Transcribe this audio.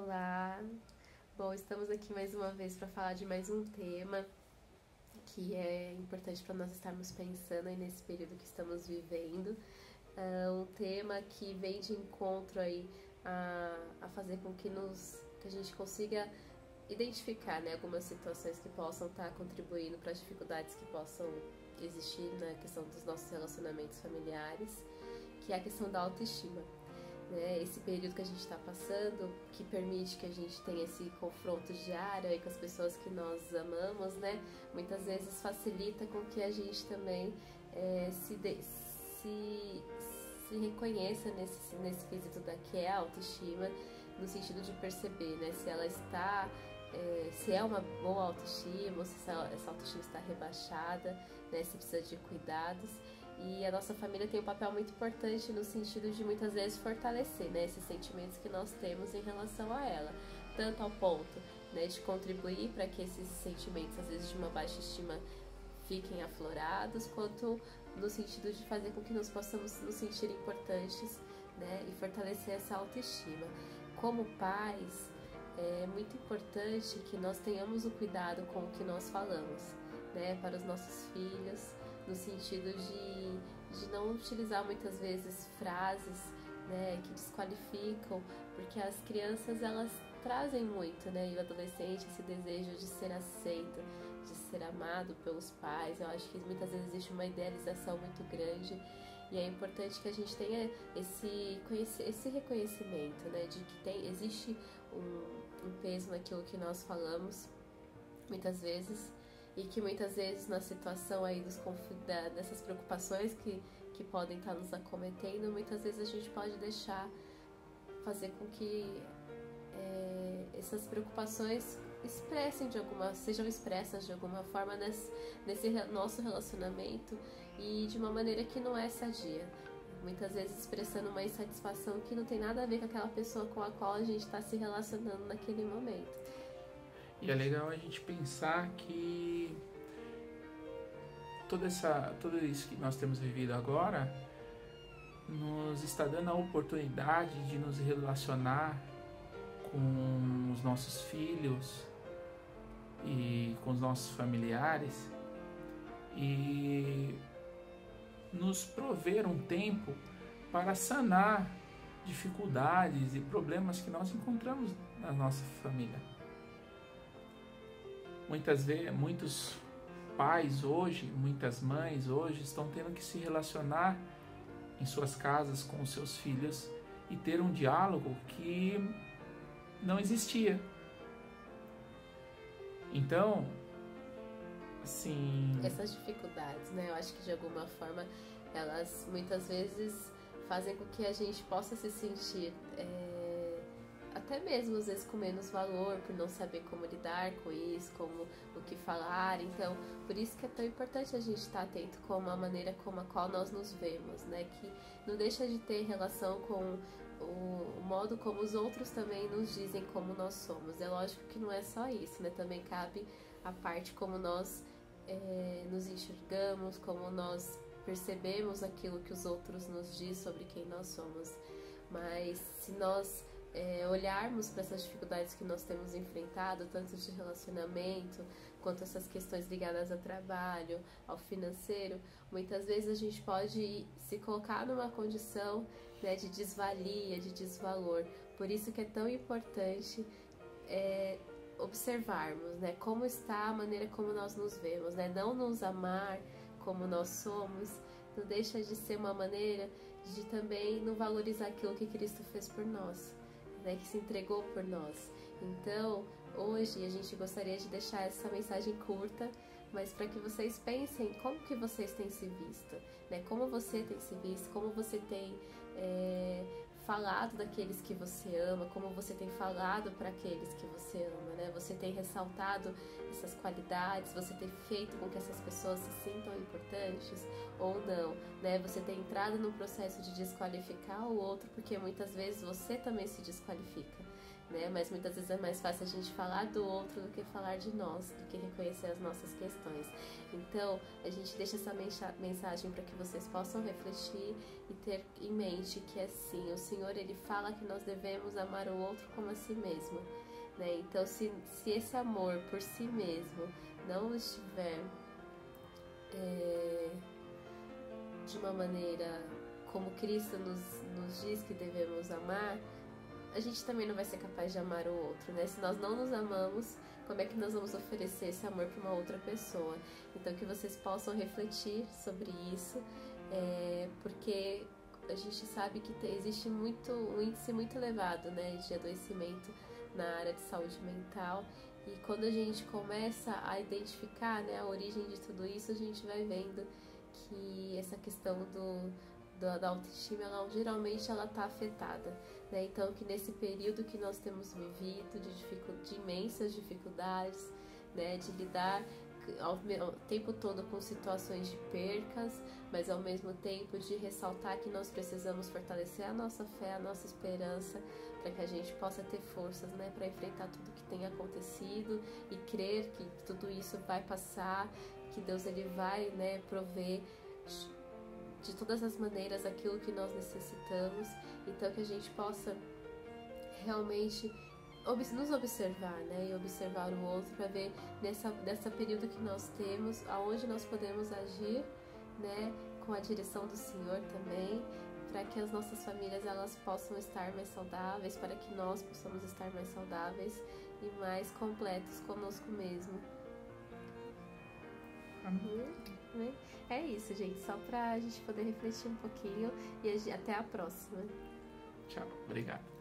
Olá! Bom, estamos aqui mais uma vez para falar de mais um tema que é importante para nós estarmos pensando aí nesse período que estamos vivendo. Um tema que vem de encontro aí a fazer com que a gente consiga identificar, né, algumas situações que possam estar contribuindo para as dificuldades que possam existir na questão dos nossos relacionamentos familiares, que é a questão da autoestima. Né, esse período que a gente está passando, que permite que a gente tenha esse confronto diário aí com as pessoas que nós amamos, né, muitas vezes facilita com que a gente também se reconheça nesse quesito que é a autoestima, no sentido de perceber, né, se ela está, se é uma boa autoestima, ou se essa autoestima está rebaixada, né, se precisa de cuidados. E a nossa família tem um papel muito importante no sentido de muitas vezes fortalecer, né, esses sentimentos que nós temos em relação a ela, tanto ao ponto, né, de contribuir para que esses sentimentos, às vezes de uma baixa estima, fiquem aflorados, quanto no sentido de fazer com que nós possamos nos sentir importantes, né, e fortalecer essa autoestima. Como pais, é muito importante que nós tenhamos o cuidado com o que nós falamos, né, para os nossos filhos, no sentido de não utilizar muitas vezes frases, né, que desqualificam, porque as crianças elas trazem muito, né, e o adolescente esse desejo de ser aceito, de ser amado pelos pais. Eu acho que muitas vezes existe uma idealização muito grande e é importante que a gente tenha esse reconhecimento, né, de que existe um peso naquilo que nós falamos muitas vezes, e que muitas vezes na situação aí dessas preocupações que podem estar nos acometendo, muitas vezes a gente pode fazer com que essas preocupações sejam expressas de alguma forma nesse nosso relacionamento, e de uma maneira que não é sadia. Muitas vezes expressando uma insatisfação que não tem nada a ver com aquela pessoa com a qual a gente está se relacionando naquele momento. E é legal a gente pensar que tudo isso que nós temos vivido agora nos está dando a oportunidade de nos relacionar com os nossos filhos e com os nossos familiares e nos prover um tempo para sanar dificuldades e problemas que nós encontramos na nossa família. Muitos pais hoje, muitas mães hoje estão tendo que se relacionar em suas casas com os seus filhos e ter um diálogo que não existia. Então, assim... essas dificuldades, né, eu acho que de alguma forma elas muitas vezes fazem com que a gente possa se sentir até mesmo às vezes com menos valor, por não saber como lidar com isso, como o que falar. Então, por isso que é tão importante a gente estar atento com a maneira como a qual nós nos vemos, né? Que não deixa de ter relação com o modo como os outros também nos dizem como nós somos. É lógico que não é só isso, né? Também cabe a parte como nós nos enxergamos, como nós percebemos aquilo que os outros nos dizem sobre quem nós somos. Mas se nós olharmos para essas dificuldades que nós temos enfrentado, tanto de relacionamento, quanto essas questões ligadas ao trabalho, ao financeiro, muitas vezes a gente pode se colocar numa condição, né, de desvalia, de desvalor. Por isso que é tão importante observarmos, né, como está a maneira como nós nos vemos, né, não nos amar como nós somos, não deixa de ser uma maneira de também não valorizar aquilo que Cristo fez por nós, né, que se entregou por nós. Então, hoje a gente gostaria de deixar essa mensagem curta, mas para que vocês pensem como que vocês têm se visto, né, como você tem se visto, como você tem falado daqueles que você ama, como você tem falado para aqueles que você ama, né? Você tem ressaltado essas qualidades, você tem feito com que essas pessoas se sintam importantes ou não, né? Você tem entrado no processo de desqualificar o outro, porque muitas vezes você também se desqualifica. né? Mas muitas vezes é mais fácil a gente falar do outro do que falar de nós, do que reconhecer as nossas questões. Então, a gente deixa essa mensagem para que vocês possam refletir e ter em mente que assim, o Senhor, Ele fala que nós devemos amar o outro como a si mesmo, né? Então, se esse amor por si mesmo não estiver de uma maneira como Cristo nos diz que devemos amar, a gente também não vai ser capaz de amar o outro, né? Se nós não nos amamos, como é que nós vamos oferecer esse amor para uma outra pessoa? Então, que vocês possam refletir sobre isso, porque a gente sabe que existe um índice muito elevado, né, de adoecimento na área de saúde mental, e quando a gente começa a identificar, né, a origem de tudo isso, a gente vai vendo que essa questão da autoestima, geralmente ela está afetada, né? Então, que nesse período que nós temos vivido de imensas dificuldades, né, de lidar ao tempo todo com situações de percas, mas ao mesmo tempo de ressaltar que nós precisamos fortalecer a nossa fé, a nossa esperança, para que a gente possa ter forças, né, para enfrentar tudo que tem acontecido e crer que tudo isso vai passar, que Deus, Ele vai, né, prover de todas as maneiras aquilo que nós necessitamos. Então, que a gente possa realmente nos observar, né, e observar o outro, para ver nessa período que nós temos, aonde nós podemos agir, né, com a direção do Senhor também, para que as nossas famílias elas possam estar mais saudáveis, para que nós possamos estar mais saudáveis e mais completos conosco mesmo. Né? É isso, gente, só pra gente poder refletir um pouquinho, e até a próxima. Tchau, obrigado.